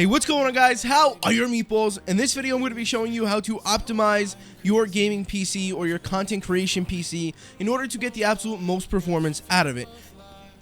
Hey, what's going on, guys? How are your meatballs? In this video, I'm going to be showing you how to optimize your gaming PC or your content creation PC in order to get the absolute most performance out of it.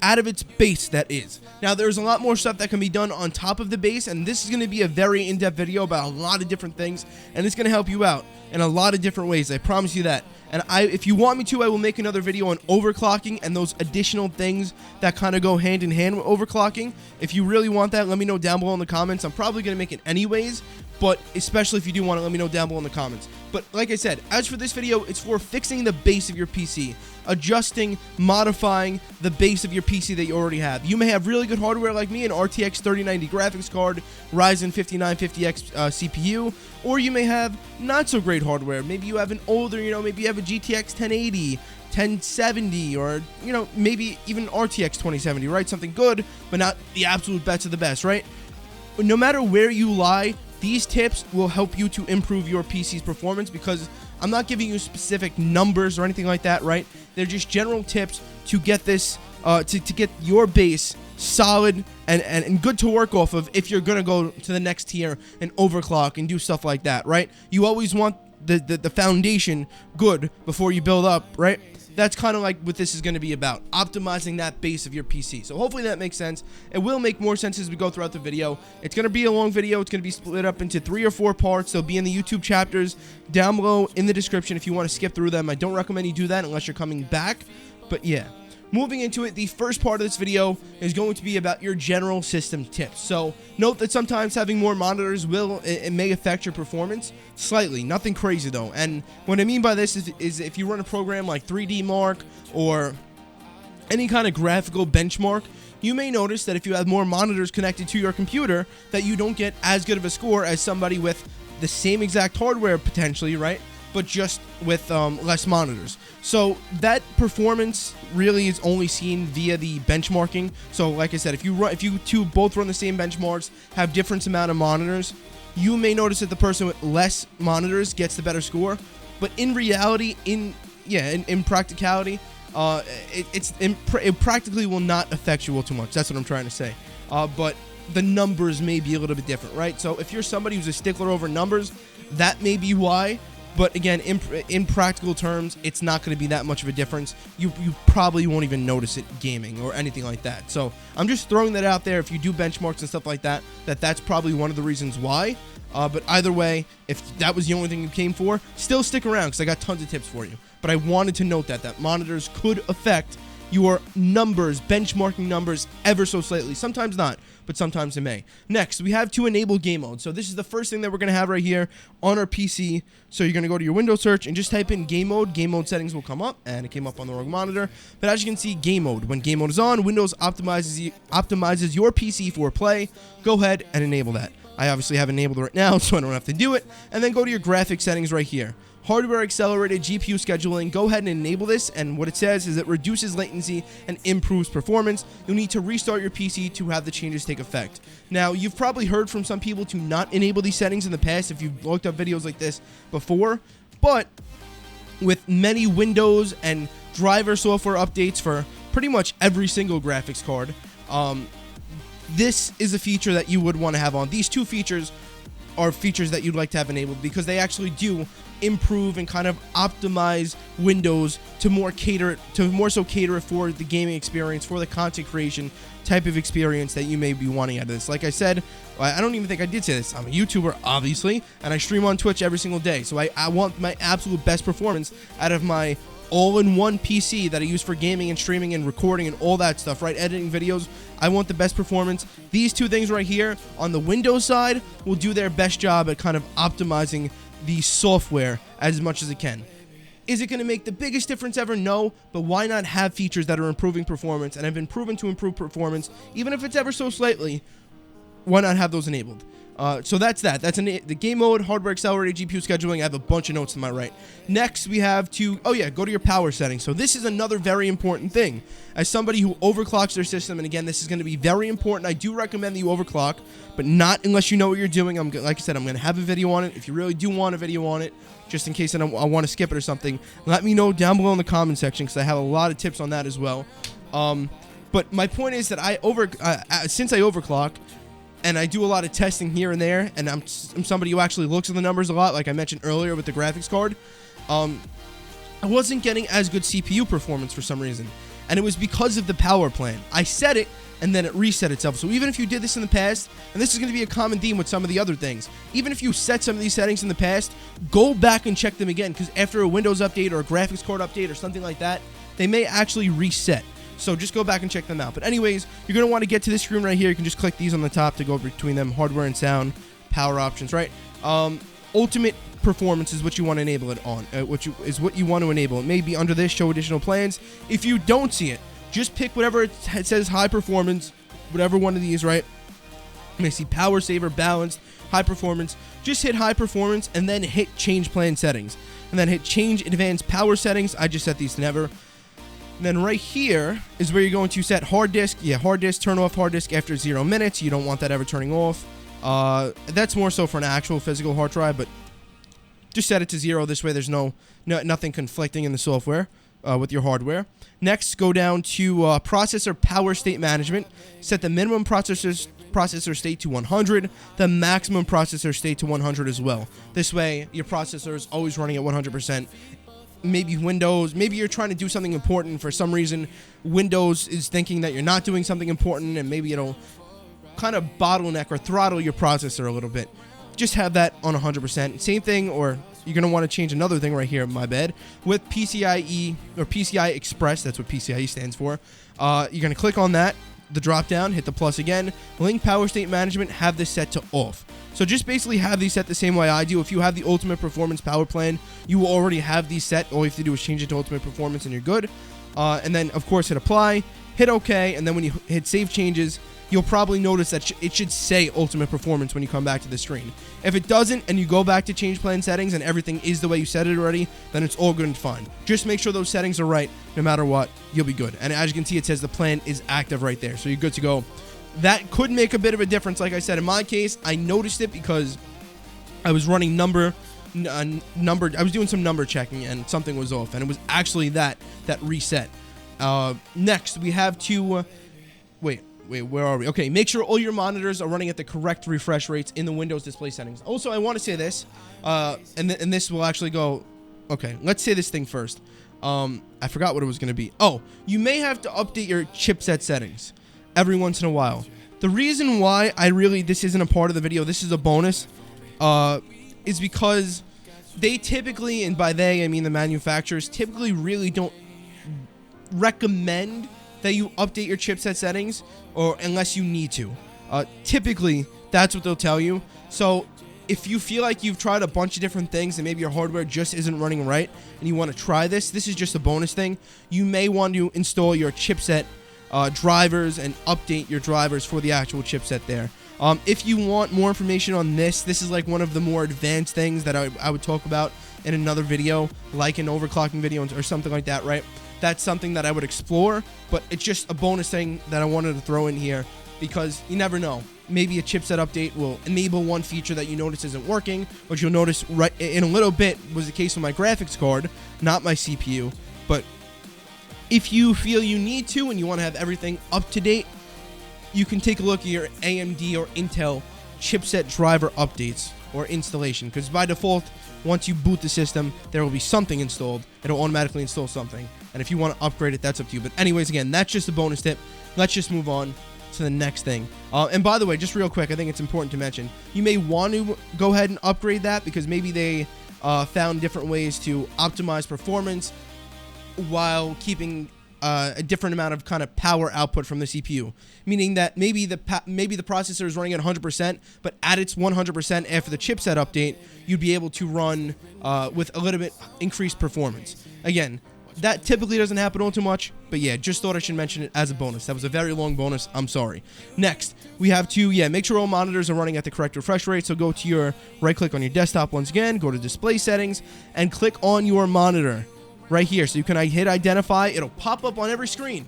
Out of its base, that is. Now, there's a lot more stuff that can be done on top of the base, and this is going to be a very in-depth video about a lot of different things, and it's going to help you out in a lot of different ways. I promise you that. And if you want me to, I will make another video on overclocking and those additional things that kind of go hand in hand with overclocking. If you really want that, let me know down below in the comments. I'm probably going to make it anyways, but especially if you do want to, let me know down below in the comments. But like I said, as for this video, it's for fixing the base of your PC, adjusting, modifying the base of your PC that you already have. You may have really good hardware like me, an RTX 3090 graphics card, Ryzen 5950X CPU, or you may have not so great hardware. Maybe you have an older, maybe you have a GTX 1080, 1070, or, maybe even RTX 2070, right? Something good, but not the absolute best of the best, right? No matter where you lie, these tips will help you to improve your PC's performance, because I'm not giving you specific numbers or anything like that, right? They're just general tips to get this, to get your base solid and good to work off of if you're going to go to the next tier and overclock and do stuff like that, right? You always want the foundation good before you build up, right? That's kind of like what this is going to be about, optimizing that base of your PC. So hopefully that makes sense. It will make more sense as we go throughout the video. It's going to be a long video. It's going to be split up into 3 or 4 parts. They'll be in the YouTube chapters down below in the description if you want to skip through them. I don't recommend you do that unless you're coming back. But yeah, moving into it, the first part of this video is going to be about your general system tips. So note that sometimes having more monitors it may affect your performance slightly, nothing crazy though. And what I mean by this is if you run a program like 3D Mark or any kind of graphical benchmark, you may notice that if you have more monitors connected to your computer, that you don't get as good of a score as somebody with the same exact hardware potentially, right? But just with less monitors. So that performance really is only seen via the benchmarking. So like I said, if you two both run the same benchmarks, have different amount of monitors, you may notice that the person with less monitors gets the better score. But in reality, in practicality, it practically will not affect you all too much. That's what I'm trying to say. But the numbers may be a little bit different, right? So if you're somebody who's a stickler over numbers, that may be why. But again, in practical terms, it's not going to be that much of a difference. You probably won't even notice it gaming or anything like that. So I'm just throwing that out there. If you do benchmarks and stuff like that, that's probably one of the reasons why. But either way, if that was the only thing you came for, still stick around because I got tons of tips for you. But I wanted to note that monitors could affect your numbers, benchmarking numbers ever so slightly. Sometimes not, but sometimes it may. Next, we have to enable game mode. So this is the first thing that we're going to have right here on our PC. So you're going to go to your Windows search and just type in game mode. Game mode settings will come up, and it came up on the wrong monitor. But as you can see, game mode. When game mode is on, Windows optimizes your PC for play. Go ahead and enable that. I obviously have enabled it right now, so I don't have to do it. And then go to your graphics settings right here. Hardware accelerated GPU scheduling. Go ahead and enable this, and what it says is it reduces latency and improves performance. You'll need to restart your PC to have the changes take effect. Now, you've probably heard from some people to not enable these settings in the past if you've looked up videos like this before, but with many Windows and driver software updates for pretty much every single graphics card, this is a feature that you would want to have on. These two features are features that you'd like to have enabled because they actually do improve and kind of optimize Windows to more so cater for the gaming experience, for the content creation type of experience that you may be wanting out of this. Like I said, I don't even think I did say this. I'm a YouTuber, obviously, and I stream on Twitch every single day. So I want my absolute best performance out of my all-in-one PC that I use for gaming and streaming and recording and all that stuff, right? Editing videos. I want the best performance. These two things right here on the Windows side will do their best job at kind of optimizing the software as much as it can. Is it going to make the biggest difference ever? No, but why not have features that are improving performance and have been proven to improve performance, even if it's ever so slightly? Why not have those enabled? So that's that. That's the game mode, hardware accelerated GPU scheduling. I have a bunch of notes to my right. Next, we have to, go to your power settings. So this is another very important thing. As somebody who overclocks their system, and again, this is going to be very important. I do recommend that you overclock, but not unless you know what you're doing. Like I said, I'm going to have a video on it. If you really do want a video on it, just in case I want to skip it or something, let me know down below in the comment section because I have a lot of tips on that as well. But my point is that since I overclock, and I do a lot of testing here and there, and I'm somebody who actually looks at the numbers a lot, like I mentioned earlier with the graphics card. I wasn't getting as good CPU performance for some reason, and it was because of the power plan. I set it, and then it reset itself. So even if you did this in the past, and this is going to be a common theme with some of the other things, even if you set some of these settings in the past, go back and check them again, because after a Windows update or a graphics card update or something like that, they may actually reset. So just go back and check them out. But anyways, you're going to want to get to this screen right here. You can just click these on the top to go between them. Hardware and sound, power options, right? Ultimate performance is what you want to enable it on. What you want to enable. It may be under this, show additional plans. If you don't see it, just pick whatever it says high performance, whatever one of these, right? You may see power saver, balanced, high performance. Just hit high performance and then hit change plan settings. And then hit change advanced power settings. I just set these to never. And then right here is where you're going to set hard disk. Yeah, hard disk, turn off hard disk after 0 minutes. You don't want that ever turning off. That's more so for an actual physical hard drive, but just set it to 0. This way there's nothing conflicting in the software with your hardware. Next, go down to processor power state management. Set the minimum processor state to 100, the maximum processor state to 100 as well. This way your processor is always running at 100%. Maybe Windows, maybe you're trying to do something important. For some reason, Windows is thinking that you're not doing something important, and maybe it'll kind of bottleneck or throttle your processor a little bit. Just have that on 100%. Same thing, or you're going to want to change another thing right here, my bad, with PCIe or PCI Express. That's what PCIe stands for. You're going to click on that, the drop down, hit the plus again. Link power state management, have this set to off. So just basically have these set the same way I do. If you have the ultimate performance power plan, you will already have these set. All you have to do is change it to ultimate performance and you're good. And then of course hit apply, hit OK, and then when you hit save changes, you'll probably notice that it should say ultimate performance when you come back to the screen. If it doesn't and you go back to change plan settings and everything is the way you set it already, then it's all good and fine. Just make sure those settings are right. No matter what, you'll be good. And as you can see, it says the plan is active right there. So you're good to go. That could make a bit of a difference. Like I said, in my case, I noticed it because I was running I was doing some number checking and something was off, and it was actually that reset. Next, we have to wait, where are we? Okay, make sure all your monitors are running at the correct refresh rates in the Windows display settings. Also, I want to say this, and this will actually go. Okay, let's say this thing first. I forgot what it was going to be. Oh, you may have to update your chipset settings every once in a while. The reason why this isn't a part of the video, this is a bonus, is because they typically, and by they I mean the manufacturers, typically really don't recommend that you update your chipset settings, or unless you need to. Typically, that's what they'll tell you. So if you feel like you've tried a bunch of different things and maybe your hardware just isn't running right and you want to try this is just a bonus thing. You may want to install your chipset drivers and update your drivers for the actual chipset there. If you want more information on this is like one of the more advanced things that I would talk about in another video, like an overclocking video or something like that, right? That's something that I would explore, but it's just a bonus thing that I wanted to throw in here because you never know. Maybe a chipset update will enable one feature that you notice isn't working, which you'll notice right in a little bit was the case with my graphics card, not my CPU. But if you feel you need to and you want to have everything up to date, you can take a look at your AMD or Intel chipset driver updates or installation, because by default, once you boot the system, there will be something installed. It'll automatically install something, and if you want to upgrade it, that's up to you. But anyways, again, that's just a bonus tip. Let's just move on to the next thing. And by the way, just real quick, I think it's important to mention, you may want to go ahead and upgrade that because maybe they found different ways to optimize performance while keeping a different amount of kind of power output from the CPU, meaning that maybe the processor is running at 100%, but at its 100% after the chipset update, you'd be able to run with a little bit increased performance. Again, that typically doesn't happen all too much, but yeah, just thought I should mention it as a bonus. That was a very long bonus. I'm sorry. Next, we have to, make sure all monitors are running at the correct refresh rate. So go to your right-click on your desktop once again, go to display settings, and click on your monitor right here. So you can hit identify. It'll pop up on every screen.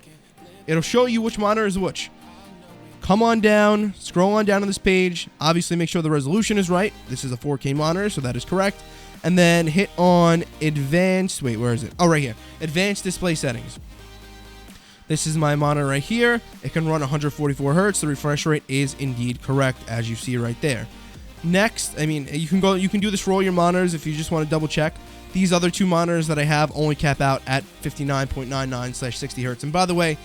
It'll show you which monitor is which. Come on down, scroll on down on this page. Obviously, make sure the resolution is right. This is a 4K monitor, so that is correct. And then hit on advanced, where is it? Oh, right here. Advanced display settings. This is my monitor right here. It can run 144 hertz. The refresh rate is indeed correct, as you see right there. Next, I mean, you can do this for all your monitors if you just want to double check. These other two monitors that I have only cap out at 59.99/60 hertz. And by the way,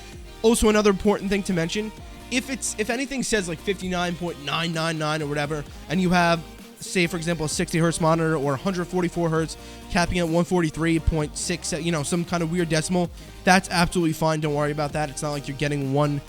also another important thing to mention, if anything says like 59.999 or whatever, and you have, say for example, a 60 hertz monitor or 144 hertz capping at 143.6, you know, some kind of weird decimal, that's absolutely fine. Don't worry about that. It's not like you're getting 1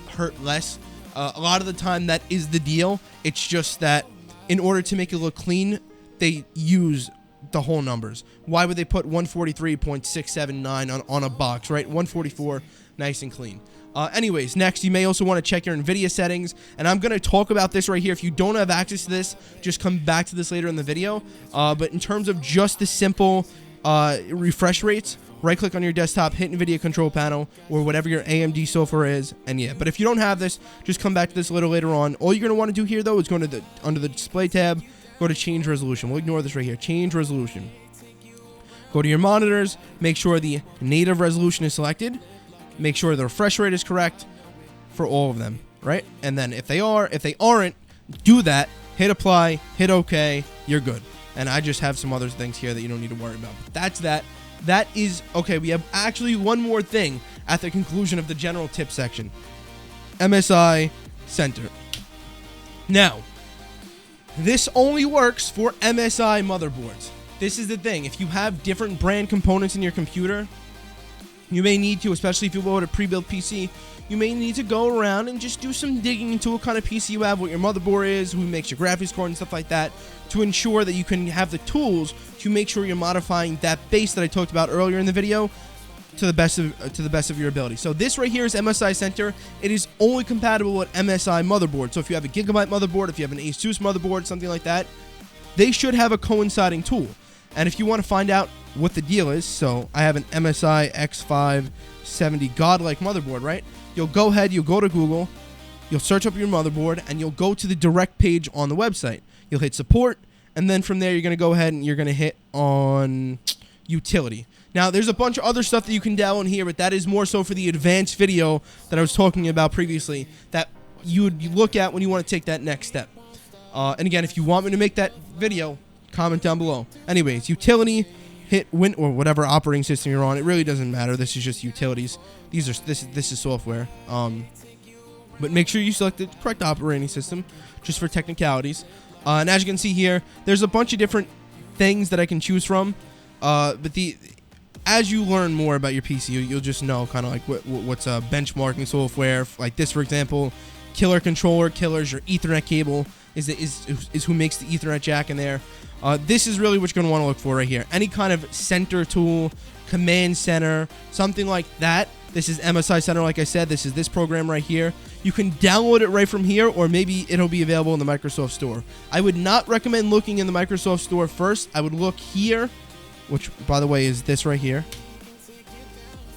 hertz less. A lot of the time that is the deal. It's just that in order to make it look clean, they use the whole numbers. Why would they put 143.679 on a box, right? 144, nice and clean. Anyways, next, you may also want to check your Nvidia settings, and I'm going to talk about this right here. If you don't have access to this, just come back to this later in the video. But in terms of just the simple refresh rates, right-click on your desktop, hit Nvidia control panel, or whatever your AMD software is, and yeah. But if you don't have this, just come back to this a little later on. All you're going to want to do here, though, is go to under the display tab, go to change resolution. We'll ignore this right here. Change resolution. Go to your monitors, make sure the native resolution is selected. Make sure the refresh rate is correct for all of them, right? And then if they aren't, do that, hit apply, hit OK, you're good. And I just have some other things here that you don't need to worry about. But that's that. That is, okay, we have actually one more thing at the conclusion of the general tip section. MSI Center. Now, this only works for MSI motherboards. This is the thing. If you have different brand components in your computer, you may need to, especially if you load a pre-built PC, you may need to go around and just do some digging into what kind of PC you have, what your motherboard is, who makes your graphics card and stuff like that, to ensure that you can have the tools to make sure you're modifying that base that I talked about earlier in the video to the best of your ability. So this right here is MSI Center. It is only compatible with MSI motherboard. So if you have a Gigabyte motherboard, if you have an Asus motherboard, something like that, they should have a coinciding tool. And if you want to find out what the deal is, so I have an MSI X570 godlike motherboard, right? You'll go ahead, you'll go to Google, you'll search up your motherboard, and you'll go to the direct page on the website. You'll hit support, and then from there you're going to go ahead and you're going to hit on utility. Now, there's a bunch of other stuff that you can download here, but that is more so for the advanced video that I was talking about previously that you would look at when you want to take that next step. And again, if you want me to make that video, comment down below. Anyways, utility, hit Win or whatever operating system you're on. It really doesn't matter. This is just utilities. This is software. But make sure you select the correct operating system, just for technicalities. And as you can see here, there's a bunch of different things that I can choose from. But as you learn more about your PC, you'll just know kind of like what's benchmarking software. Like this, for example, killer controller, killers, your Ethernet cable is who makes the Ethernet jack in there. This is really what you're going to want to look for right here. Any kind of center tool, command center, something like that. This is MSI Center, like I said. This is this program right here. You can download it right from here, or maybe it'll be available in the Microsoft Store. I would not recommend looking in the Microsoft Store first. I would look here, which, by the way, is this right here.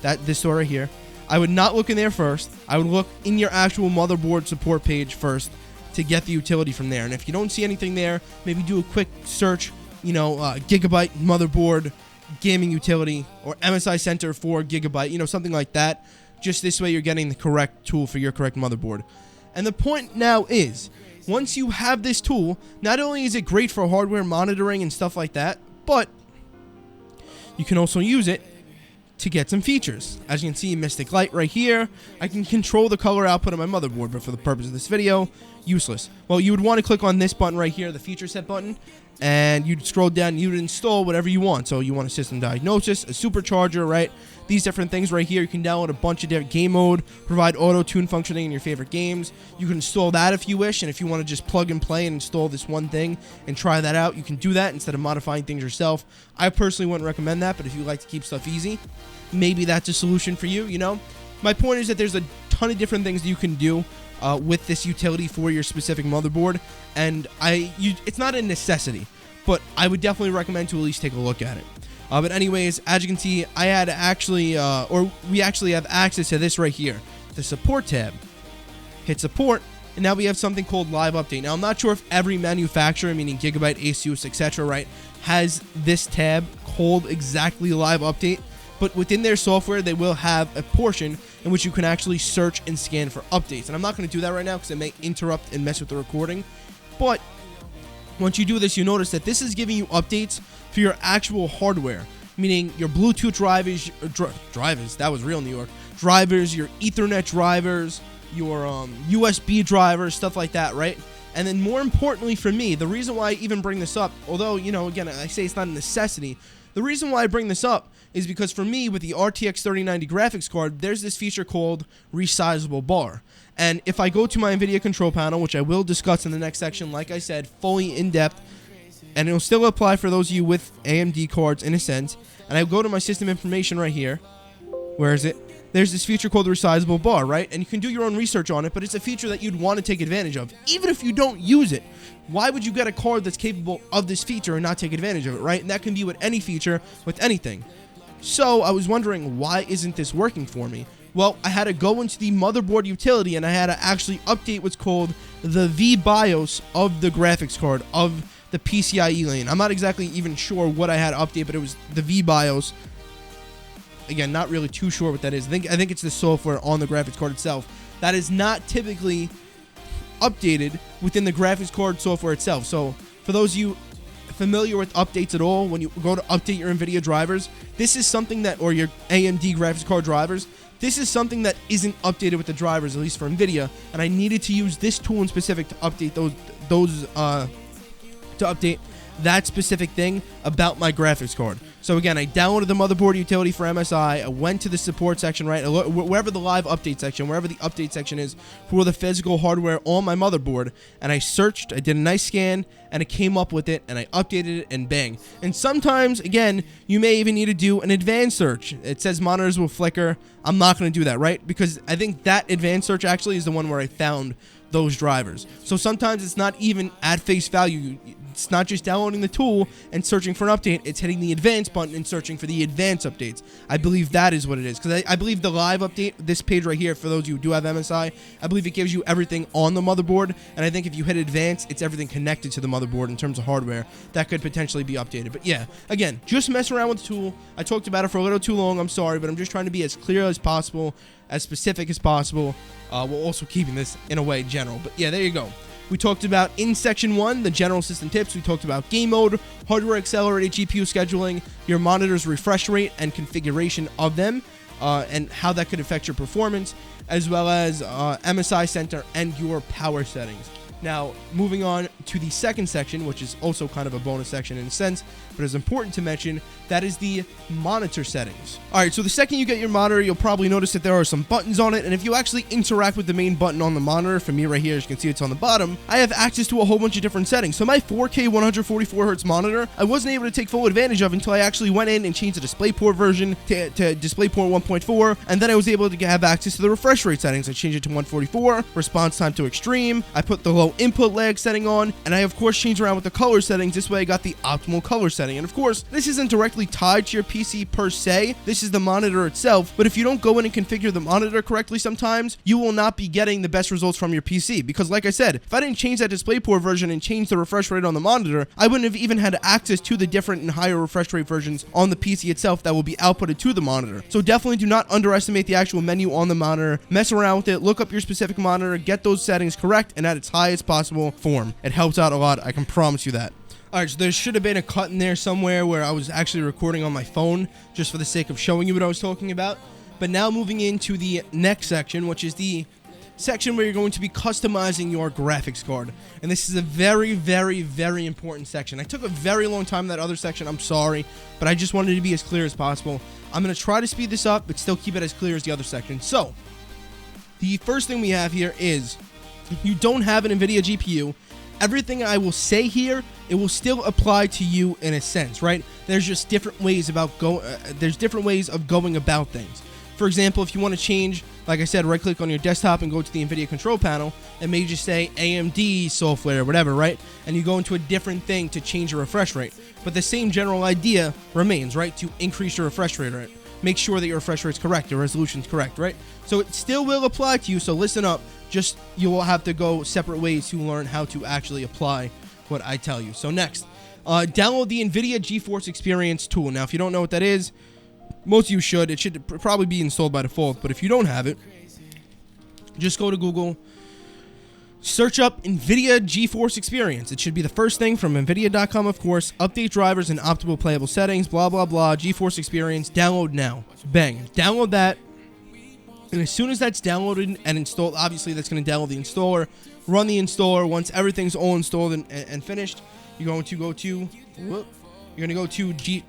This store right here. I would not look in there first. I would look in your actual motherboard support page first to get the utility from there. And if you don't see anything there, maybe do a quick search, you know, Gigabyte motherboard gaming utility, or MSI Center for Gigabyte, you know, something like that. Just this way you're getting the correct tool for your correct motherboard. And the point now is, once you have this tool, not only is it great for hardware monitoring and stuff like that, but you can also use it to get some features. As you can see, Mystic Light right here. I can control the color output of my motherboard, but for the purpose of this video, useless. Well, you would want to click on this button right here, the feature set button, and you'd scroll down and you'd install whatever you want. So you want a system diagnosis, a supercharger, right? These different things right here. You can download a bunch of different game mode, provide auto-tune functioning in your favorite games. You can install that if you wish, and if you want to just plug and play and install this one thing and try that out, you can do that instead of modifying things yourself. I personally wouldn't recommend that, but if you like to keep stuff easy, maybe that's a solution for you, you know? My point is that there's a ton of different things that you can do with this utility for your specific motherboard, and it's not a necessity, but I would definitely recommend to at least take a look at it. But anyways, as you can see, I had actually, we actually have access to this right here, the support tab. Hit support, and now we have something called Live Update. Now, I'm not sure if every manufacturer, meaning Gigabyte, Asus, etc., right, has this tab called exactly Live Update. but within their software, they will have a portion in which you can actually search and scan for updates. And I'm not going to do that right now because it may interrupt and mess with the recording. But once you do this, you notice that this is giving you updates for your actual hardware, meaning your Bluetooth drivers, that was real New York, drivers, your Ethernet drivers, your USB drivers, stuff like that, right? And then more importantly for me, the reason why I even bring this up, although, you know, again, I say it's not a necessity, the reason why I bring this up is because for me, with the RTX 3090 graphics card, there's this feature called resizable bar. And if I go to my Nvidia control panel, which I will discuss in the next section, like I said, fully in-depth, and it'll still apply for those of you with AMD cards in a sense, and I go to my system information right here. Where is it? There's this feature called the resizable bar, right? And you can do your own research on it, but it's a feature that you'd want to take advantage of, even if you don't use it. Why would you get a card that's capable of this feature and not take advantage of it, right? And that can be with any feature, with anything. So I was wondering, why isn't this working for me? Well, I had to go into the motherboard utility and I had to actually update what's called the VBIOS of the graphics card, of the PCIe lane. I'm not exactly even sure what I had to update, but it was the VBIOS. Again, not really too sure what that is. I think it's the software on the graphics card itself that is not typically updated within the graphics card software itself. So for those of you familiar with updates at all, when you go to update your Nvidia drivers, this is something that, or your AMD graphics card drivers, this is something that isn't updated with the drivers, at least for Nvidia, and I needed to use this tool in specific to update to update that specific thing about my graphics card. So again, I downloaded the motherboard utility for MSI. I went to the support section, right, wherever the live update section, wherever the update section is for the physical hardware on my motherboard, and I searched, I did a nice scan, and it came up with it, and I updated it, and bang. And sometimes, again, you may even need to do an advanced search. It says monitors will flicker. I'm not going to do that, right, because I think that advanced search actually is the one where I found those drivers. So sometimes it's not even at face value. It's not just downloading the tool and searching for an update. It's hitting the advanced button and searching for the advanced updates. I believe that is what it is, because I believe the live update, this page right here, for those of you who do have MSI, I believe it gives you everything on the motherboard, and I think if you hit advanced, it's everything connected to the motherboard in terms of hardware that could potentially be updated. But yeah, again, just mess around with the tool. I talked about it for a little too long, I'm sorry, but I'm just trying to be as clear as possible, as specific as possible, while also keeping this in a way general. But yeah, there you go. We talked about in section 1 the general system tips. We talked about game mode, hardware accelerated GPU scheduling, your monitor's refresh rate and configuration of them, and how that could affect your performance, as well as MSI Center and your power settings. Now, moving on to the second section, which is also kind of a bonus section in a sense, but is important to mention, that is the monitor settings. Alright, so the second you get your monitor, you'll probably notice that there are some buttons on it, and if you actually interact with the main button on the monitor, for me right here, as you can see it's on the bottom, I have access to a whole bunch of different settings. So my 4K 144Hz monitor, I wasn't able to take full advantage of until I actually went in and changed the DisplayPort version to DisplayPort 1.4, and then I was able to have access to the refresh rate settings. I changed it to 144, response time to extreme, I put the low input lag setting on, and I of course changed around with the color settings. This way I got the optimal color setting. And of course, this isn't directly tied to your PC per se, this is the monitor itself, but if you don't go in and configure the monitor correctly sometimes, you will not be getting the best results from your PC, because like I said, if I didn't change that DisplayPort version and change the refresh rate on the monitor, I wouldn't have even had access to the different and higher refresh rate versions on the PC itself that will be outputted to the monitor. So definitely do not underestimate the actual menu on the monitor. Mess around with it, look up your specific monitor, get those settings correct and at its highest possible form. It helps out a lot, I can promise you that. Alright, so there should have been a cut in there somewhere where I was actually recording on my phone, just for the sake of showing you what I was talking about. But now moving into the next section, which is the section where you're going to be customizing your graphics card. And this is a very, very, very important section. I took a very long time in that other section, I'm sorry, but I just wanted to be as clear as possible. I'm going to try to speed this up, but still keep it as clear as the other section. So, the first thing we have here is, if you don't have an Nvidia GPU, everything I will say here, it will still apply to you in a sense, right? There's just different ways there's different ways of going about things. For example, if you want to change, like I said, right click on your desktop and go to the Nvidia control panel, it may just say AMD software or whatever, right? And you go into a different thing to change your refresh rate. But the same general idea remains, right? To increase your refresh rate, right? Make sure that your refresh rate's correct, your resolution's correct, right? So it still will apply to you, so listen up. Just, you will have to go separate ways to learn how to actually apply what I tell you. So next, download the Nvidia GeForce Experience tool. Now, if you don't know what that is, Most of you should. It should probably be installed by default, but if you don't have it, just go to Google, search up Nvidia GeForce Experience. It should be the first thing from Nvidia.com, of course. Update drivers and optimal playable settings, blah, blah, blah. GeForce Experience. Download now. Bang. Download that. And as soon as that's downloaded and installed, obviously that's going to download the installer. Run the installer. Once everything's all installed and finished, you're going to go to,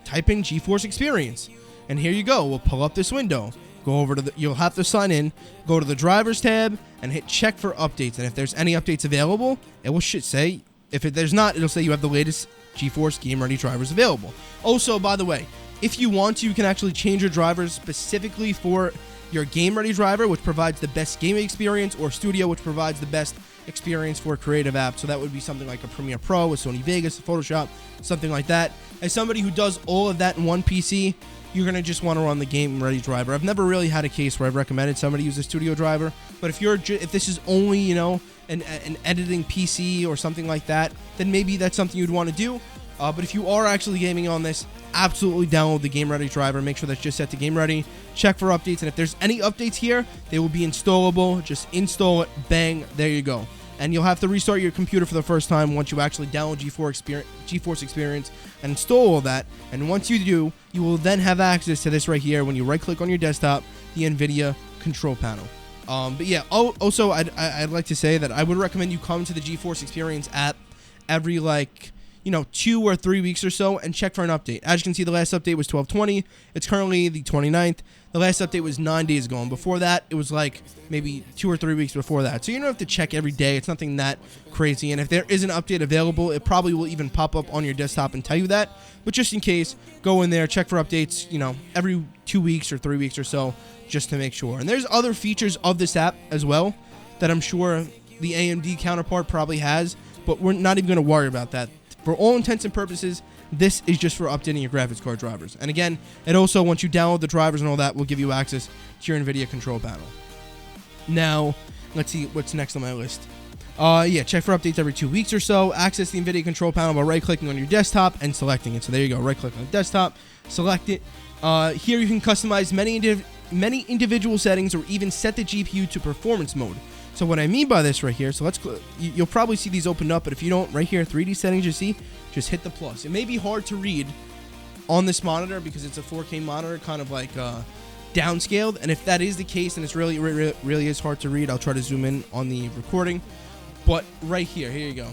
type in GeForce Experience. And here you go. We'll pull up this window. Go over to you'll have to sign in, go to the drivers tab, and hit check for updates. And if there's any updates available, it will say, if there's not, it'll say you have the latest GeForce Game Ready drivers available. Also, by the way, if you want to, you can actually change your drivers specifically for your Game Ready driver, which provides the best gaming experience, or Studio, which provides the best experience for creative apps. So that would be something like a Premiere Pro with Sony Vegas, Photoshop, something like that. As somebody who does all of that in one PC, you're going to just want to run the Game Ready driver. I've never really had a case where I've recommended somebody use a Studio driver, but if this is only, you know, an editing PC or something like that, then maybe that's something you'd want to do. But if you are actually gaming on this, absolutely download the Game Ready driver. Make sure that's just set to Game Ready. Check for updates, and if there's any updates here, they will be installable. Just install it. Bang. There you go. And you'll have to restart your computer for the first time once you actually download GeForce Experience and install all that. And once you do, you will then have access to this right here when you right-click on your desktop, the Nvidia control panel. But yeah, also I'd like to say that I would recommend you come to the GeForce Experience app every 2 or 3 weeks or so and check for an update. As you can see, the last update was 12/20. It's currently the 29th. The last update was 9 days ago, and before that, it was like maybe 2 or 3 weeks before that. So you don't have to check every day. It's nothing that crazy. And if there is an update available, it probably will even pop up on your desktop and tell you that. But just in case, go in there, check for updates, every 2 weeks or 3 weeks or so, just to make sure. And there's other features of this app as well that I'm sure the AMD counterpart probably has, but we're not even going to worry about that. For all intents and purposes, this is just for updating your graphics card drivers. And again, it also, once you download the drivers and all that, will give you access to your Nvidia control panel. Now, let's see what's next on my list. Check for updates every 2 weeks or so. Access the Nvidia control panel by right-clicking on your desktop and selecting it. So there you go, right-click on the desktop, select it. Here you can customize many individual settings or even set the GPU to performance mode. So what I mean by this right here, so you'll probably see these open up, but if you don't, right here, 3D settings, you see, just hit the plus. It may be hard to read on this monitor because it's a 4K monitor, kind of like downscaled, and if that is the case, and it's really is hard to read, I'll try to zoom in on the recording. But right here you go.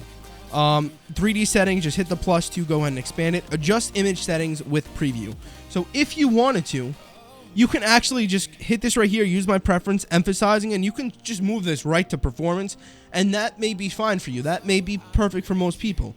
3D settings, just hit the plus to go ahead and expand it. Adjust image settings with preview. So if you wanted to, you can actually just hit this right here, use my preference, emphasizing, and you can just move this right to performance, and that may be fine for you. That may be perfect for most people,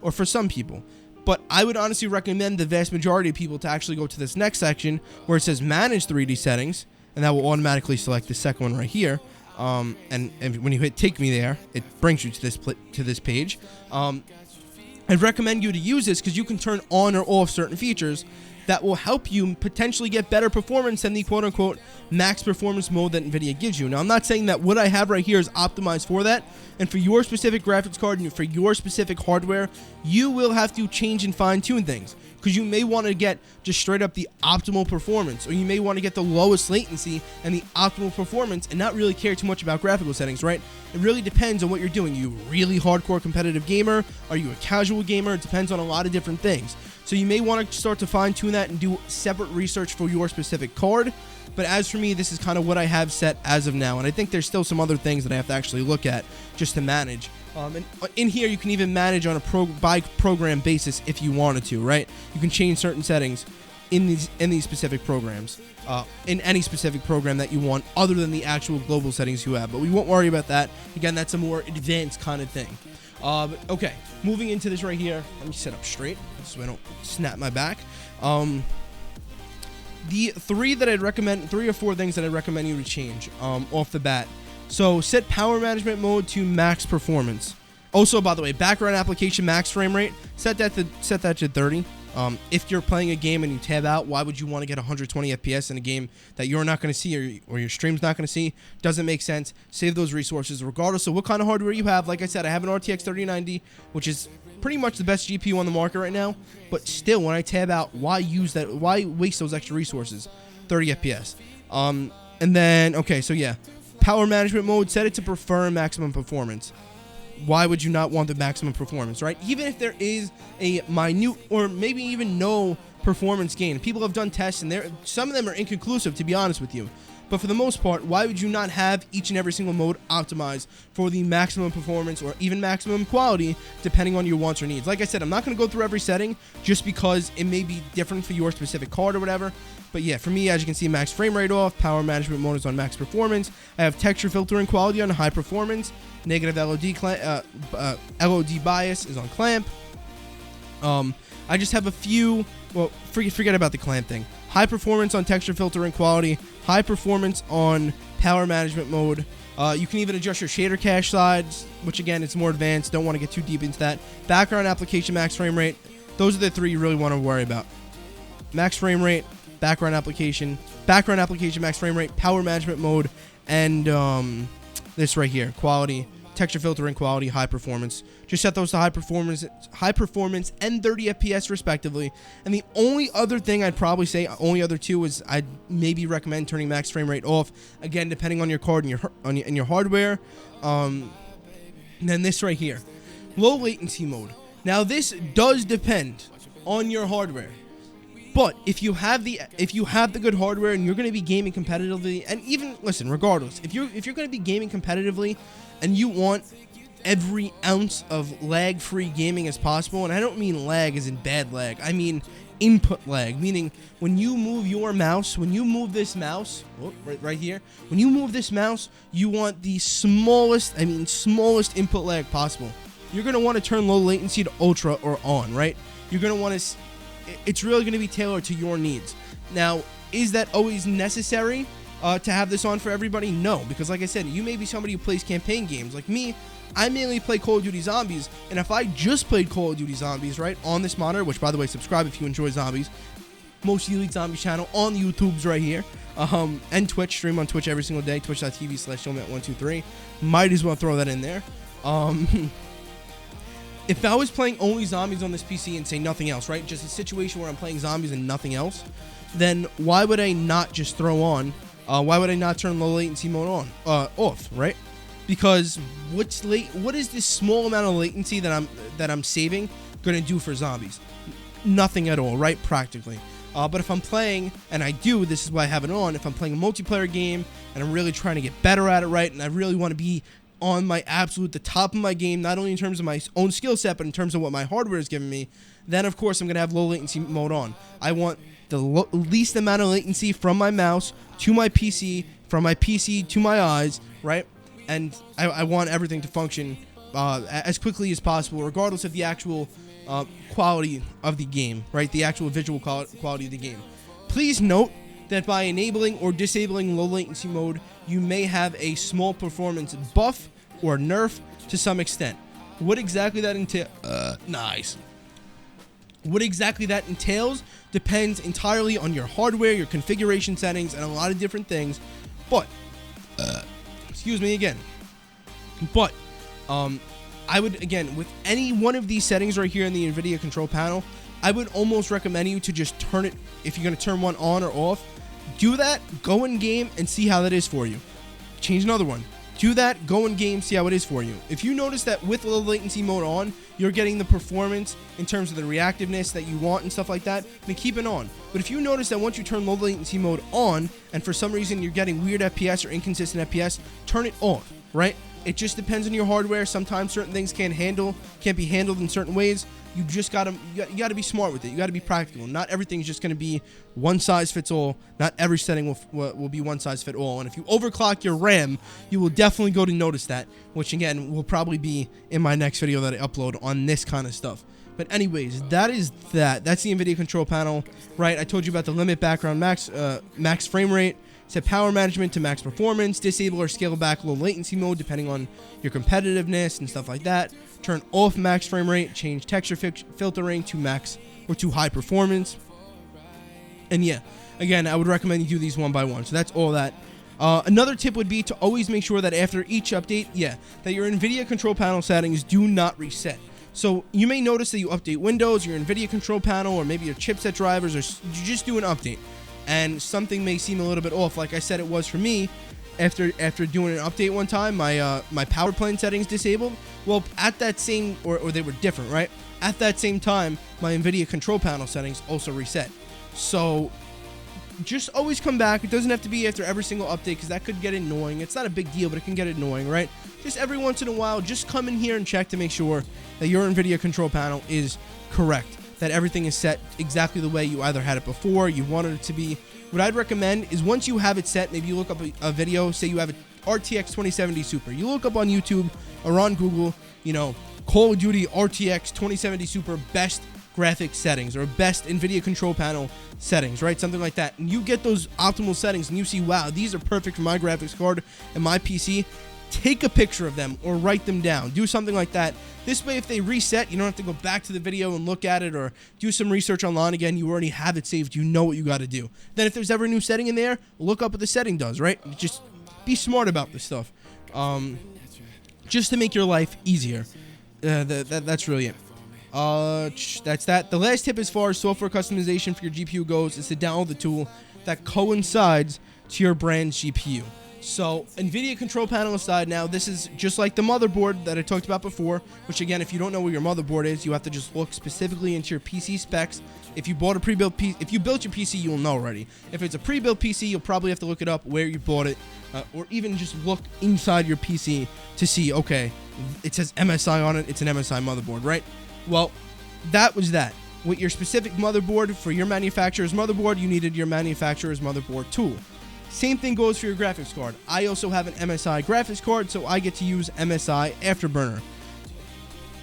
or for some people. But I would honestly recommend the vast majority of people to actually go to this next section where it says Manage 3D Settings, and that will automatically select the second one right here. And when you hit Take Me There, it brings you to this page. I'd recommend you to use this because you can turn on or off certain features that will help you potentially get better performance than the quote-unquote max performance mode that Nvidia gives you. Now, I'm not saying that what I have right here is optimized for that, and for your specific graphics card and for your specific hardware, you will have to change and fine-tune things, because you may want to get just straight up the optimal performance, or you may want to get the lowest latency and the optimal performance and not really care too much about graphical settings, right? It really depends on what you're doing. Are you a really hardcore competitive gamer? Are you a casual gamer? It depends on a lot of different things. So you may want to start to fine-tune that and do separate research for your specific card. But as for me, this is kind of what I have set as of now. And I think there's still some other things that I have to actually look at just to manage. And in here, you can even manage on a by program basis if you wanted to, right? You can change certain settings in these specific programs, in any specific program that you want other than the actual global settings you have. But we won't worry about that. Again, that's a more advanced kind of thing. Okay, moving into this right here. Let me sit up straight so I don't snap my back. The three or four things that I'd recommend you to change off the bat. So set power management mode to max performance. Also, by the way, background application max frame rate, set that to 30. If you're playing a game and you tab out, why would you want to get 120 FPS in a game that you're not going to see or your stream's not going to see? Doesn't make sense. Save those resources regardless of what kind of hardware you have. Like I said, I have an RTX 3090, which is pretty much the best GPU on the market right now. But still, when I tab out, why use that? Why waste those extra resources? 30 FPS. And then, okay, so yeah. Power management mode, set it to prefer maximum performance. Why would you not want the maximum performance, right? Even if there is a minute or maybe even no performance gain. People have done tests and some of them are inconclusive, to be honest with you. But for the most part, why would you not have each and every single mode optimized for the maximum performance or even maximum quality, depending on your wants or needs? Like I said, I'm not going to go through every setting just because it may be different for your specific card or whatever. But yeah, for me, as you can see, max frame rate off, power management mode is on max performance. I have texture filtering quality on high performance. Negative LOD bias is on clamp. I just have a few. Well, forget about the clamp thing. High performance on texture filtering quality. High performance on power management mode. You can even adjust your shader cache size, which again, it's more advanced. Don't want to get too deep into that. Background application max frame rate. Those are the three you really want to worry about. Max frame rate, background application max frame rate, power management mode, and this right here, quality, texture filtering quality, high performance. Just set those to high performance and 30 FPS respectively. And the only other thing I'd probably say, only other two, is I'd maybe recommend turning max frame rate off, again depending on your card and your hardware. And then this right here, low latency mode. Now this does depend on your hardware. But if you have the good hardware and you're going to be gaming competitively, and even listen, regardless, if you're going to be gaming competitively and you want every ounce of lag-free gaming as possible, and I don't mean lag as in bad lag, I mean input lag, meaning when you move your mouse, when you move this mouse, right here, when you move this mouse, you want the smallest input lag possible. You're going to want to turn low latency to ultra or on, right? You're going to want to. It's really going to be tailored to your needs. Now, is that always necessary to have this on for everybody? No, because like I said, you may be somebody who plays campaign games. Like me, I mainly play Call of Duty Zombies, and if I just played Call of Duty Zombies, right, on this monitor, which by the way, subscribe if you enjoy zombies, Most Elite Zombies channel on the YouTubes right here, and Twitch, stream on Twitch every single day, twitch.tv/showmet123, might as well throw that in there. If I was playing only zombies on this PC and say nothing else, right, just a situation where I'm playing zombies and nothing else, then why would I not just throw on, why would I not turn low latency mode off, right? Because what is this small amount of latency that I'm saving gonna do for zombies? Nothing at all, right? Practically. But if I'm playing, and I do, this is why I have it on, if I'm playing a multiplayer game and I'm really trying to get better at it, right, and I really want to be on my the top of my game, not only in terms of my own skill set, but in terms of what my hardware is giving me, then of course I'm going to have low latency mode on. I want the least amount of latency from my mouse to my PC, from my PC to my eyes, right? And I want everything to function as quickly as possible, regardless of the actual quality of the game, right? The actual visual quality of the game. Please note that by enabling or disabling low latency mode, you may have a small performance buff or nerf to some extent. What exactly that entails? What exactly that entails depends entirely on your hardware, your configuration settings, and a lot of different things. But excuse me again. But I would, again, with any one of these settings right here in the Nvidia control panel, I would almost recommend you to just turn it, if you're going to turn one on or off, do that, go in game, and see how that is for you. Change another one. Do that, go in game, see how it is for you. If you notice that with low latency mode on, you're getting the performance in terms of the reactiveness that you want and stuff like that, then keep it on. But if you notice that once you turn low latency mode on, and for some reason you're getting weird FPS or inconsistent FPS, turn it off, right? It just depends on your hardware. Sometimes certain things can't be handled in certain ways. You just gotta be smart with it. You gotta be practical. Not everything's just gonna be one size fits all. Not every setting will be one size fit all. And if you overclock your RAM, you will definitely go to notice that, which again will probably be in my next video that I upload on this kind of stuff. But anyways, that's the Nvidia control panel, right? I told you about the limit background max frame rate, Set power management to max performance. Disable or scale back low latency mode depending on your competitiveness and stuff like that. Turn off max frame rate. Change texture filtering to max or to high performance. And yeah, again, I would recommend you do these one by one. So that's all that. Another tip would be to always make sure that after each update, that your Nvidia control panel settings do not reset. So you may notice that you update Windows, your Nvidia control panel, or maybe your chipset drivers, or you just do an update, and something may seem a little bit off. Like I said, it was for me. After doing an update one time, my power plane settings disabled. Well, at that same, or they were different, right? At that same time, my Nvidia control panel settings also reset. So just always come back. It doesn't have to be after every single update, because that could get annoying. It's not a big deal, but it can get annoying, right? Just every once in a while, just come in here and check to make sure that your Nvidia control panel is correct, that everything is set exactly the way you either had it before, you wanted it to be. What I'd recommend is once you have it set, maybe you look up a video, say you have an RTX 2070 Super. You look up on YouTube or on Google, Call of Duty RTX 2070 Super best graphics settings or best Nvidia control panel settings, right? Something like that. And you get those optimal settings and you see, wow, these are perfect for my graphics card and my PC. Take a picture of them or write them down. Do something like that. This way, if they reset, you don't have to go back to the video and look at it or do some research online again. You already have it saved. You know what you got to do. Then if there's ever a new setting in there, look up what the setting does, right? Just be smart about this stuff. Just to make your life easier. That's really it. That's that. The last tip as far as software customization for your GPU goes is to download the tool that coincides to your brand's GPU. So, Nvidia control panel aside, now this is just like the motherboard that I talked about before, which again, if you don't know where your motherboard is, you have to just look specifically into your PC specs. If you bought a pre-built PC, if you built your PC, you'll know already. If it's a pre-built PC, you'll probably have to look it up where you bought it, or even just look inside your PC to see, okay, it says MSI on it, it's an MSI motherboard, right? Well, that was that. With your specific motherboard for your manufacturer's motherboard, you needed your manufacturer's motherboard tool. Same thing goes for your graphics card. I also have an MSI graphics card, so I get to use MSI Afterburner.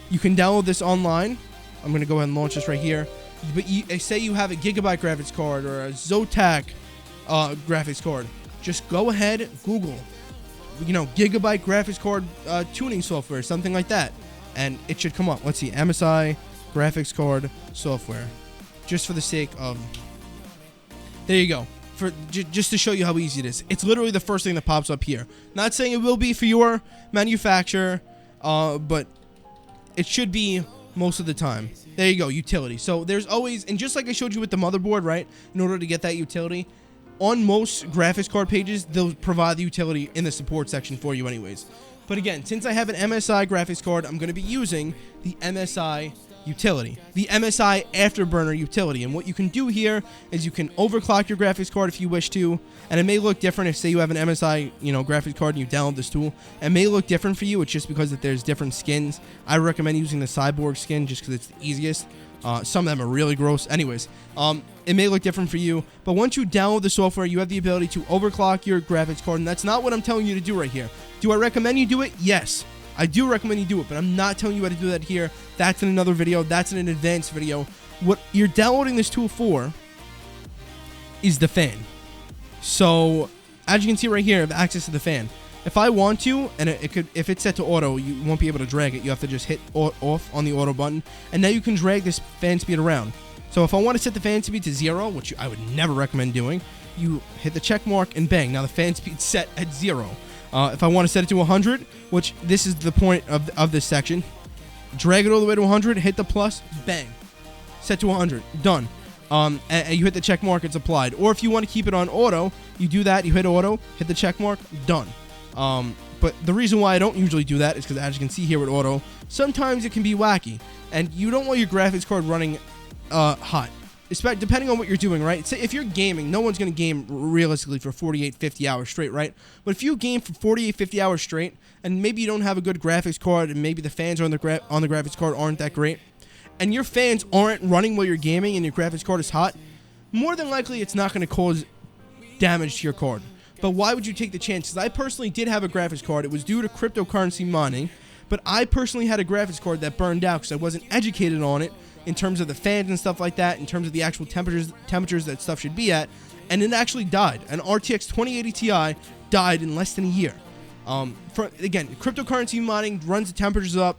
You can download this online. I'm going to go ahead and launch this right here. But say you have a Gigabyte graphics card or a Zotac graphics card. Just go ahead, Google, Gigabyte graphics card tuning software, something like that. And it should come up. Let's see, MSI graphics card software. Just for the sake of... There you go. Just to show you how easy it is. It's literally the first thing that pops up here. Not saying it will be for your manufacturer, but it should be most of the time. There you go, utility. So there's always, and just like I showed you with the motherboard, right? In order to get that utility, on most graphics card pages, they'll provide the utility in the support section for you anyways. But again, since I have an MSI graphics card, I'm going to be using the MSI utility, the MSI Afterburner utility. And what you can do here is you can overclock your graphics card if you wish to, and it may look different if, say, you have an MSI graphics card and you download this tool. It may look different for you. It's just because that there's different skins. I recommend using the Cyborg skin just because it's the easiest. Some of them are really gross. Anyways, it may look different for you, but once you download the software, you have the ability to overclock your graphics card, and that's not what I'm telling you to do right here. Do I recommend you do it? Yes. I do recommend you do it, but I'm not telling you how to do that here. That's in another video. That's in an advanced video. What you're downloading this tool for is the fan. So, as you can see right here, I have access to the fan. If I want to, and if it's set to auto, you won't be able to drag it. You have to just hit off on the auto button, and now you can drag this fan speed around. So if I want to set the fan speed to 0, which I would never recommend doing, you hit the check mark and bang. Now the fan speed's set at 0. If I want to set it to 100, which this is the point of this section, drag it all the way to 100, hit the plus, bang. Set to 100, done. And you hit the check mark, it's applied. Or if you want to keep it on auto, you do that, you hit auto, hit the check mark, done. But the reason why I don't usually do that is because, as you can see here with auto, sometimes it can be wacky. And you don't want your graphics card running hot. Depending on what you're doing, right? Say if you're gaming, no one's going to game realistically for 48, 50 hours straight, right? But if you game for 48, 50 hours straight, and maybe you don't have a good graphics card, and maybe the fans on the graphics card aren't that great, and your fans aren't running while you're gaming and your graphics card is hot, more than likely it's not going to cause damage to your card. But why would you take the chance? Because I personally did have a graphics card. It was due to cryptocurrency mining, but I personally had a graphics card that burned out because I wasn't educated on it in terms of the fans and stuff like that, in terms of the actual temperatures that stuff should be at, and it actually died. An RTX 2080 Ti died in less than a year. Again, cryptocurrency mining runs the temperatures up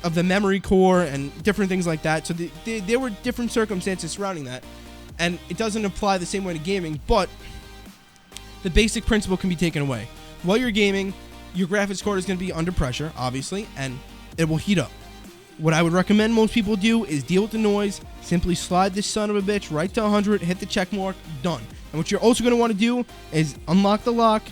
of the memory core and different things like that. So there were different circumstances surrounding that, and it doesn't apply the same way to gaming, but the basic principle can be taken away. While you're gaming, your graphics card is going to be under pressure, obviously, and it will heat up. What I would recommend most people do is deal with the noise, simply slide this son of a bitch right to 100, hit the check mark, done. And what you're also going to want to do is unlock the lock,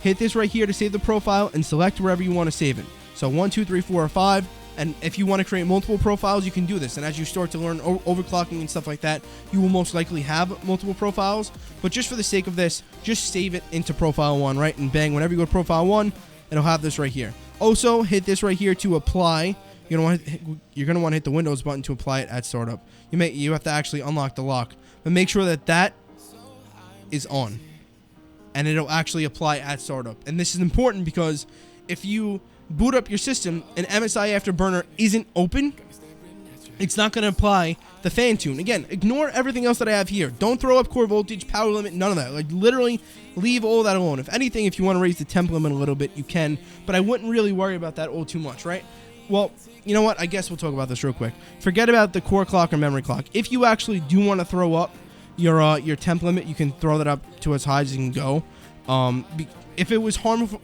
hit this right here to save the profile, and select wherever you want to save it. So 1, 2, 3, 4, or 5. And if you want to create multiple profiles, you can do this. And as you start to learn overclocking and stuff like that, you will most likely have multiple profiles. But just for the sake of this, just save it into profile 1, right? And bang, whenever you go to profile 1, it'll have this right here. Also, hit this right here to apply. You're gonna want to hit the Windows button to apply it at startup. You have to actually unlock the lock, but make sure that that is on, and it'll actually apply at startup. And this is important because if you boot up your system and MSI Afterburner isn't open, it's not going to apply the fan tune. Again, ignore everything else that I have here. Don't throw up core voltage, power limit, none of that. Like, literally leave all that alone. If anything, if you want to raise the temp limit a little bit, you can, but I wouldn't really worry about that all too much, right? Well, you know what? I guess we'll talk about this real quick. Forget about the core clock or memory clock. If you actually do want to throw up your temp limit, you can throw that up to as high as you can go. If it was harmful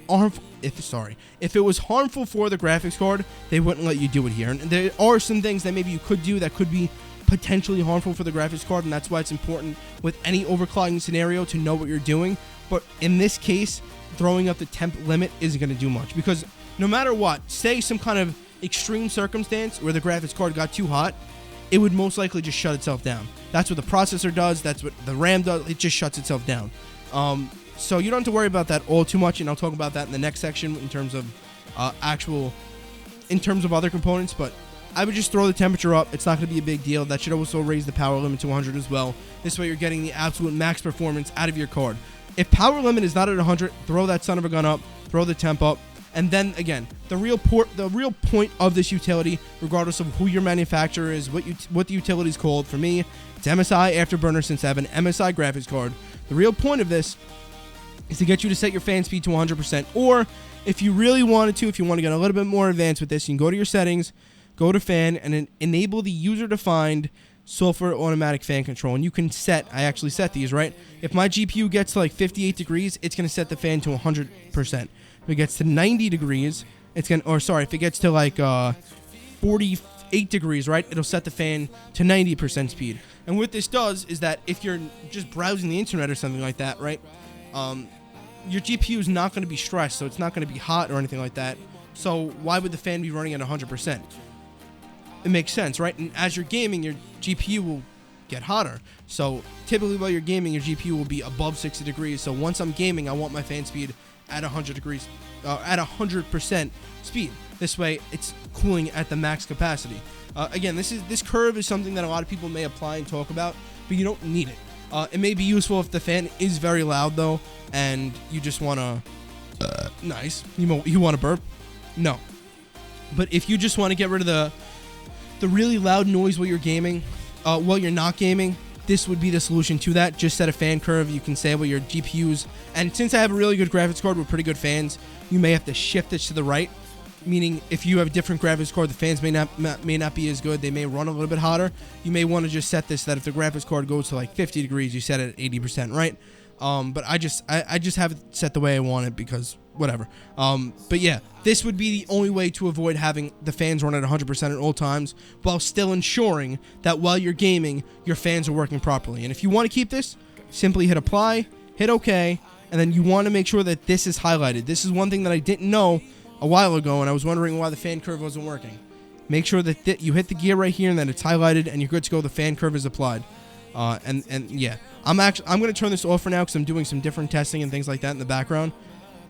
for the graphics card, they wouldn't let you do it here. And there are some things that maybe you could do that could be potentially harmful for the graphics card, and that's why it's important with any overclocking scenario to know what you're doing. But in this case, throwing up the temp limit isn't going to do much, because no matter what, say some kind of extreme circumstance where the graphics card got too hot, it would most likely just shut itself down. That's what the processor does. That's what the RAM does. It just shuts itself down. So you don't have to worry about that all too much, and I'll talk about that in the next section in terms of other components. But I would just throw the temperature up. It's not going to be a big deal. That should also raise the power limit to 100 as well. This way you're getting the absolute max performance out of your card. If power limit is not at 100, throw that son of a gun up, throw the temp up. And then again, the real point of this utility, regardless of who your manufacturer is, what the utility is called, for me, it's MSI Afterburner, since I have an MSI graphics card. The real point of this is to get you to set your fan speed to 100%. Or if you really wanted to, if you want to get a little bit more advanced with this, you can go to your settings, go to fan, and enable the user-defined sulfur automatic fan control. And you can set, I actually set these, right? If my GPU gets to like 58 degrees, it's going to set the fan to 100%. If it gets to 90 degrees, it's going to, or sorry, if it gets to like 48 degrees, right, it'll set the fan to 90% speed. And what this does is that if you're just browsing the internet or something like that, right, your GPU is not going to be stressed, so it's not going to be hot or anything like that. So why would the fan be running at 100%? It makes sense, right? And as you're gaming, your GPU will get hotter. So typically while you're gaming, your GPU will be above 60 degrees. So once I'm gaming, I want my fan speed at 100 degrees, at 100% speed. This way, it's cooling at the max capacity. Again, this curve is something that a lot of people may apply and talk about, but you don't need it. It may be useful if the fan is very loud though, and you just want to, nice, you want to burp? No. But if you just want to get rid of the really loud noise while you're gaming, while you're not gaming, this would be the solution to that. Just set a fan curve. You can say what your GPUs, and since I have a really good graphics card with pretty good fans, you may have to shift it to the right. Meaning, if you have a different graphics card, the fans may not be as good. They may run a little bit hotter. You may want to just set this that if the graphics card goes to like 50 degrees, you set it at 80%, right? But I just have it set the way I want it because whatever. But yeah, this would be the only way to avoid having the fans run at 100% at all times, while still ensuring that while you're gaming, your fans are working properly. And if you want to keep this, simply hit apply, hit OK, and then you want to make sure that this is highlighted. This is one thing that I didn't know a while ago, and I was wondering why the fan curve wasn't working. Make sure that you hit the gear right here and that it's highlighted, and you're good to go. The fan curve is applied. And yeah, I'm going to turn this off for now because I'm doing some different testing and things like that in the background.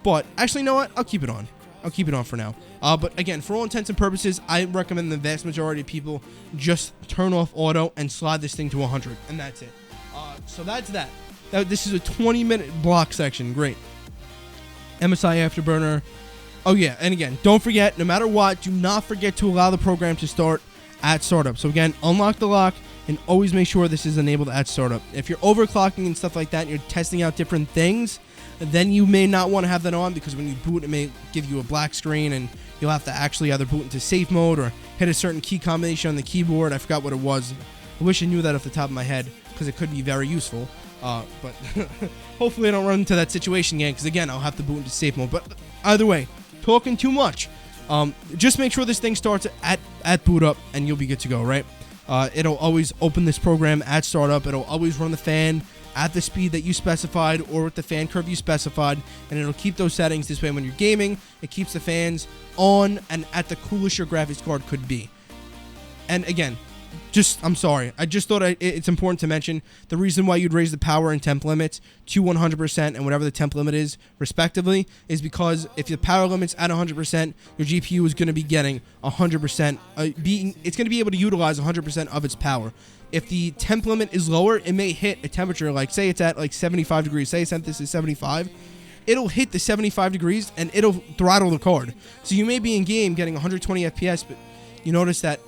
But actually, you know what? I'll keep it on. I'll keep it on for now. But again, for all intents and purposes, I recommend the vast majority of people just turn off auto and slide this thing to 100, and that's it. So that's that. This is a 20-minute block section. Great. MSI Afterburner. Oh yeah, and again, don't forget, no matter what, do not forget to allow the program to start at startup. So again, unlock the lock, and always make sure this is enabled at startup. If you're overclocking and stuff like that and you're testing out different things, then you may not want to have that on, because when you boot, it may give you a black screen and you'll have to actually either boot into safe mode or hit a certain key combination on the keyboard. I forgot what it was. I wish I knew that off the top of my head, because it could be very useful. But hopefully I don't run into that situation again, because again, I'll have to boot into safe mode. But either way, talking too much. Just make sure this thing starts at boot up and you'll be good to go, right? It'll always open this program at startup. It'll always run the fan at the speed that you specified or with the fan curve you specified, and it'll keep those settings. This way when you're gaming, it keeps the fans on and at the coolest your graphics card could be. And again, I'm sorry, I just thought it's important to mention the reason why you'd raise the power and temp limits to 100% and whatever the temp limit is respectively is because if the power limit's at 100%, your GPU is going to be getting 100%, it's going to be able to utilize 100% of its power. If the temp limit is lower, it may hit a temperature, like say it's at like 75 degrees, say this is 75, it'll hit the 75 degrees and it'll throttle the card. So you may be in game getting 120 FPS, but you notice that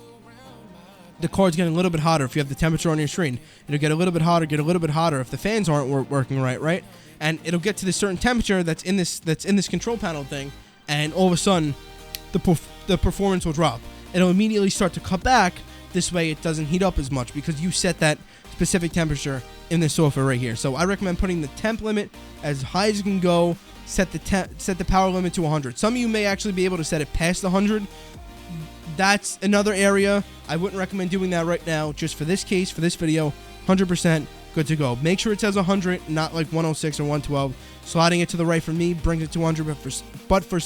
the card's getting a little bit hotter. If you have the temperature on your screen, it'll get a little bit hotter if the fans aren't working right? And it'll get to this certain temperature that's in this control panel thing, and all of a sudden the performance will drop. It'll immediately start to cut back. This way it doesn't heat up as much because you set that specific temperature in this software right here. So I recommend putting the temp limit as high as you can go. Set the power limit to 100. Some of you may actually be able to set it past 100. That's another area. I wouldn't recommend doing that right now. Just for this case, for this video, 100% good to go. Make sure it says 100, not like 106 or 112. Sliding it to the right for me brings it to 100, but for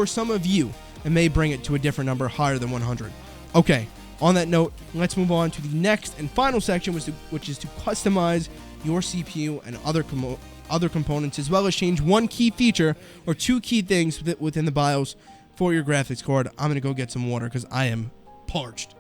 some of you, it may bring it to a different number higher than 100. Okay, on that note, let's move on to the next and final section, which is to customize your CPU and other components, as well as change one key feature or two key things within the BIOS for your graphics card. I'm going to go get some water because I am parched.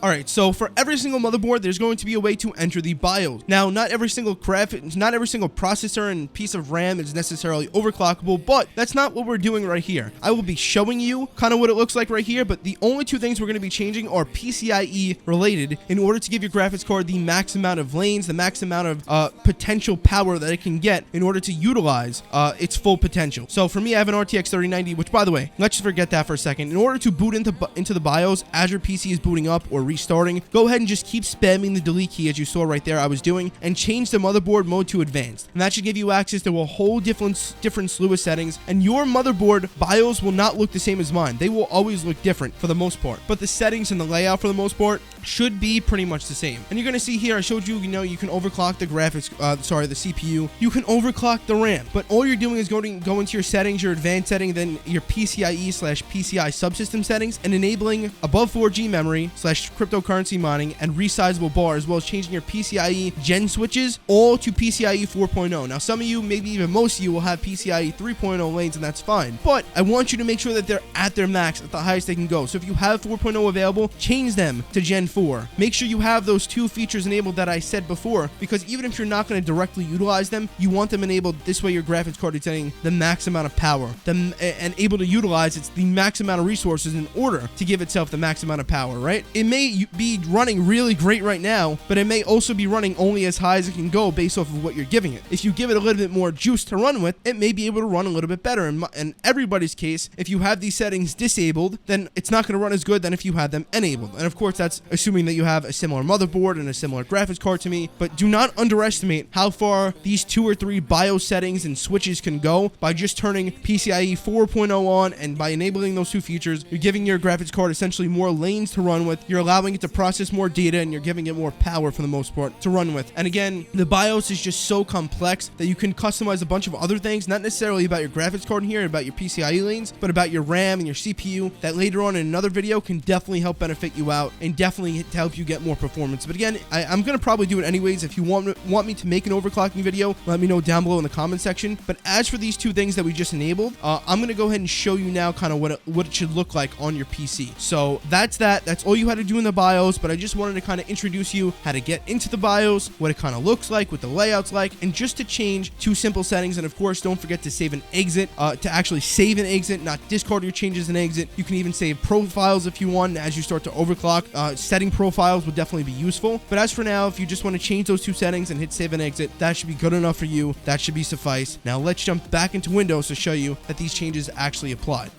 Alright, so for every single motherboard, there's going to be a way to enter the BIOS. Now, not every single processor and piece of RAM is necessarily overclockable, but that's not what we're doing right here. I will be showing you kind of what it looks like right here, but the only two things we're going to be changing are PCIe related in order to give your graphics card the max amount of lanes, the max amount of potential power that it can get in order to utilize its full potential. So for me, I have an RTX 3090, which, by the way, let's just forget that for a second. In order to boot into the BIOS as your PC is booting up or restarting, go ahead and just keep spamming the delete key, as you saw right there I was doing, and change the motherboard mode to advanced, and that should give you access to a whole different slew of settings, and your motherboard BIOS will not look the same as mine. They will always look different for the most part, but the settings and the layout for the most part should be pretty much the same. And you're going to see here, I showed you, you can overclock the graphics, the CPU, you can overclock the RAM, but all you're doing is go into your settings, your advanced setting, then your PCIe/PCI subsystem settings, and enabling above 4G memory / cryptocurrency mining and resizable bar, as well as changing your PCIe gen switches all to PCIe 4.0. Now, some of you, maybe even most of you, will have PCIe 3.0 lanes, and that's fine, but I want you to make sure that they're at their max, at the highest they can go. So if you have 4.0 available, change them to Gen 4. Make sure you have those two features enabled that I said before, because even if you're not going to directly utilize them, you want them enabled. This way your graphics card is getting the max amount of power and able to utilize the max amount of resources in order to give itself the max amount of power, right? It may be running really great right now, but it may also be running only as high as it can go based off of what you're giving it. If you give it a little bit more juice to run with, it may be able to run a little bit better. In everybody's case, if you have these settings disabled, then it's not going to run as good than if you had them enabled. And of course, that's assuming that you have a similar motherboard and a similar graphics card to me, but do not underestimate how far these 2 or 3 BIOS settings and switches can go by just turning PCIe 4.0 on, and by enabling those two features, you're giving your graphics card essentially more lanes to run with, you're allowing it to process more data, and you're giving it more power for the most part to run with. And again, the BIOS is just so complex that you can customize a bunch of other things, not necessarily about your graphics card here, about your PCIe lanes, but about your RAM and your CPU, that later on in another video can definitely help benefit you out and definitely to help you get more performance. But again, I'm going to probably do it anyways. If you want me to make an overclocking video, let me know down below in the comment section. But as for these two things that we just enabled, I'm going to go ahead and show you now kind of what it should look like on your PC. So that's all you had to do in the BIOS, but I just wanted to kind of introduce you how to get into the BIOS, what it kind of looks like, what the layout's like, and just to change 2 simple settings. And of course, don't forget to save and exit, to actually save and exit, not discard your changes and exit. You can even save profiles if you want. As you start to overclock, setting profiles would definitely be useful. But as for now, if you just want to change those 2 settings and hit save and exit, that should be good enough for you. That should be suffice. Now let's jump back into Windows to show you that these changes actually applied.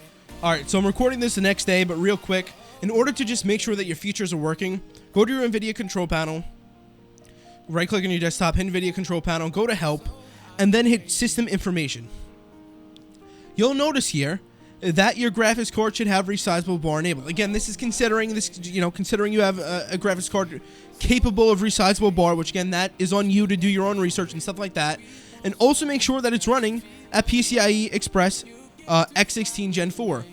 Alright, so I'm recording this the next day, but real quick, in order to just make sure that your features are working, go to your Nvidia control panel, right click on your desktop, hit Nvidia control panel, go to help, and then hit system information. You'll notice here that your graphics card should have resizable bar enabled. Again, this is considering you have a graphics card capable of resizable bar, which again, that is on you to do your own research and stuff like that. And also make sure that it's running at PCIe Express X16 Gen 4.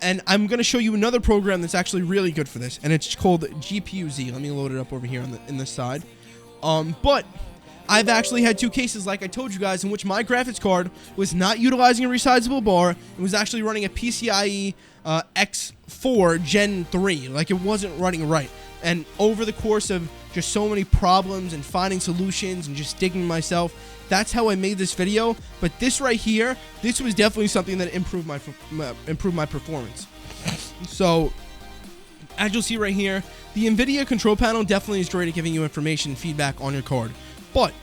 And I'm going to show you another program that's actually really good for this, and it's called GPU-Z. Let me load it up over here on in this side. But I've actually had 2 cases, like I told you guys, in which my graphics card was not utilizing a resizable bar. It was actually running a PCIe X4 Gen 3. Like, it wasn't running right. And over the course of just so many problems and finding solutions and just digging myself, that's how I made this video. But this right here, this was definitely something that improved my performance. So, as you'll see right here, the Nvidia control panel definitely is great at giving you information and feedback on your card. But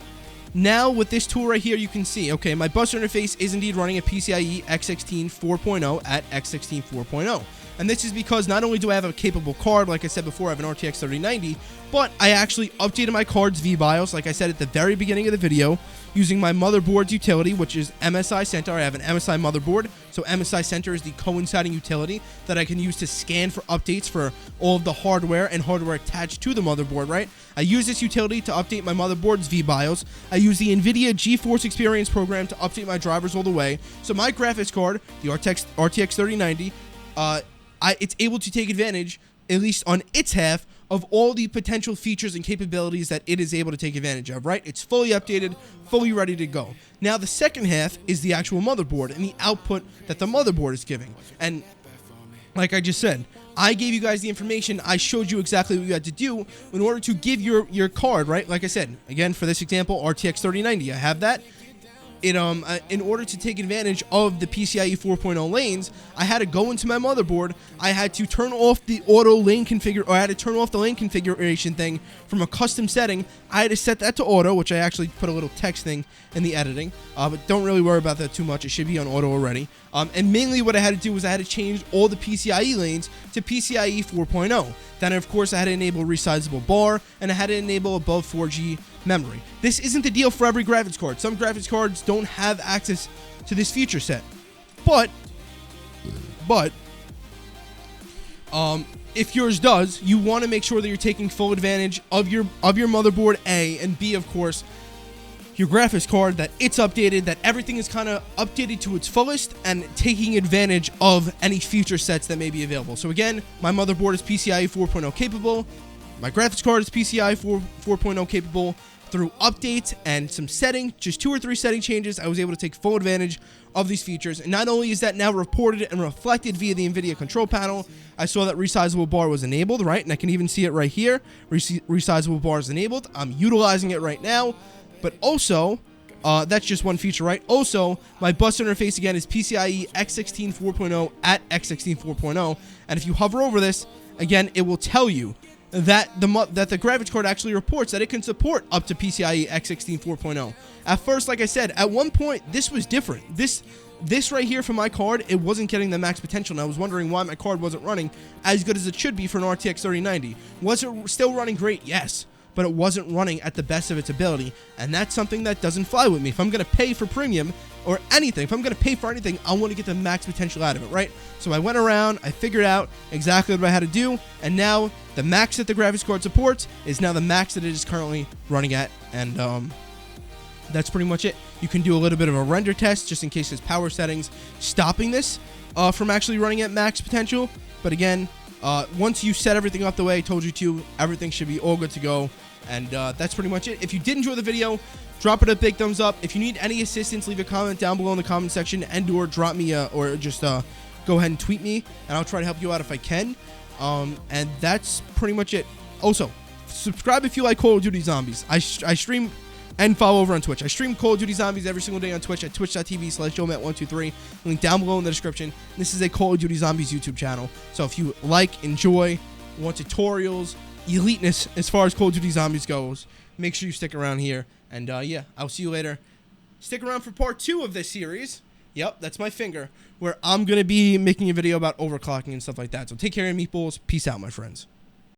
now with this tool right here, you can see, okay, my bus interface is indeed running a PCIe X16 4.0 at X16 4.0. And this is because not only do I have a capable card, like I said before, I have an RTX 3090, but I actually updated my card's VBIOS, like I said at the very beginning of the video, using my motherboard's utility, which is MSI Center. I have an MSI motherboard, so MSI Center is the coinciding utility that I can use to scan for updates for all of the hardware and hardware attached to the motherboard, right? I use this utility to update my motherboard's VBIOS. I use the Nvidia GeForce Experience program to update my drivers all the way. So my graphics card, the RTX 3090, it's able to take advantage, at least on its half, of all the potential features and capabilities that it is able to take advantage of, right? It's fully updated, fully ready to go. Now, the second half is the actual motherboard and the output that the motherboard is giving. And like I just said, I gave you guys the information. I showed you exactly what you had to do in order to give your card, right? Like I said, again, for this example, RTX 3090, I have that. In order to take advantage of the PCIe 4.0 lanes, I had to go into my motherboard. I had to turn off the auto lane configure, or I had to turn off the lane configuration thing from a custom setting. I had to set that to auto, which I actually put a little text thing in the editing, but don't really worry about that too much. It should be on auto already. And mainly what I had to do was I had to change all the PCIe lanes to PCIe 4.0. Then, of course, I had to enable resizable bar, and I had to enable above 4G memory. This isn't the deal for every graphics card. Some graphics cards don't have access to this feature set. But if yours does, you want to make sure that you're taking full advantage of your motherboard, A, and B, of course, your graphics card, that it's updated, that everything is kind of updated to its fullest, and taking advantage of any feature sets that may be available. So again, my motherboard is PCIe 4.0 capable. My graphics card is PCIe 4.0 capable. Through updates and some setting, just 2 or 3 setting changes, I was able to take full advantage of these features. And not only is that now reported and reflected via the Nvidia control panel, I saw that resizable bar was enabled, right? And I can even see it right here. Resizable bar is enabled. I'm utilizing it right now. But also, that's just one feature, right? Also, my bus interface, again, is PCIe X16 4.0 at X16 4.0. And if you hover over this, again, it will tell you that the graphics card actually reports that it can support up to PCIe X16 4.0. At first, like I said, at one point, this was different. This right here for my card, it wasn't getting the max potential, and I was wondering why my card wasn't running as good as it should be for an RTX 3090. Was it still running great? Yes. But it wasn't running at the best of its ability, and that's something that doesn't fly with me. If I'm going to pay for premium or anything, if I'm going to pay for anything, I want to get the max potential out of it, right? So I went around, I figured out exactly what I had to do, and now the max that the graphics card supports is now the max that it is currently running at, and that's pretty much it. You can do a little bit of a render test just in case there's power settings stopping this from actually running at max potential, but again, once you set everything up the way I told you to, everything should be all good to go. And that's pretty much it. If you did enjoy the video, drop it a big thumbs up. If you need any assistance, leave a comment down below in the comment section, and or drop me or just go ahead and tweet me, and I'll try to help you out if I can. And that's pretty much it. Also, subscribe if you like Call of Duty Zombies. I stream and follow over on Twitch. I stream Call of Duty Zombies every single day on Twitch at twitch.tv/joemat123. Link down below in the description. This is a Call of Duty Zombies YouTube channel. So if you like, enjoy, want tutorials, eliteness as far as Call of Duty Zombies goes, make sure you stick around here. And yeah, I'll see you later. Stick around for part 2 of this series. Yep, that's my finger, where I'm going to be making a video about overclocking and stuff like that. So take care of your meatballs. Peace out, my friends.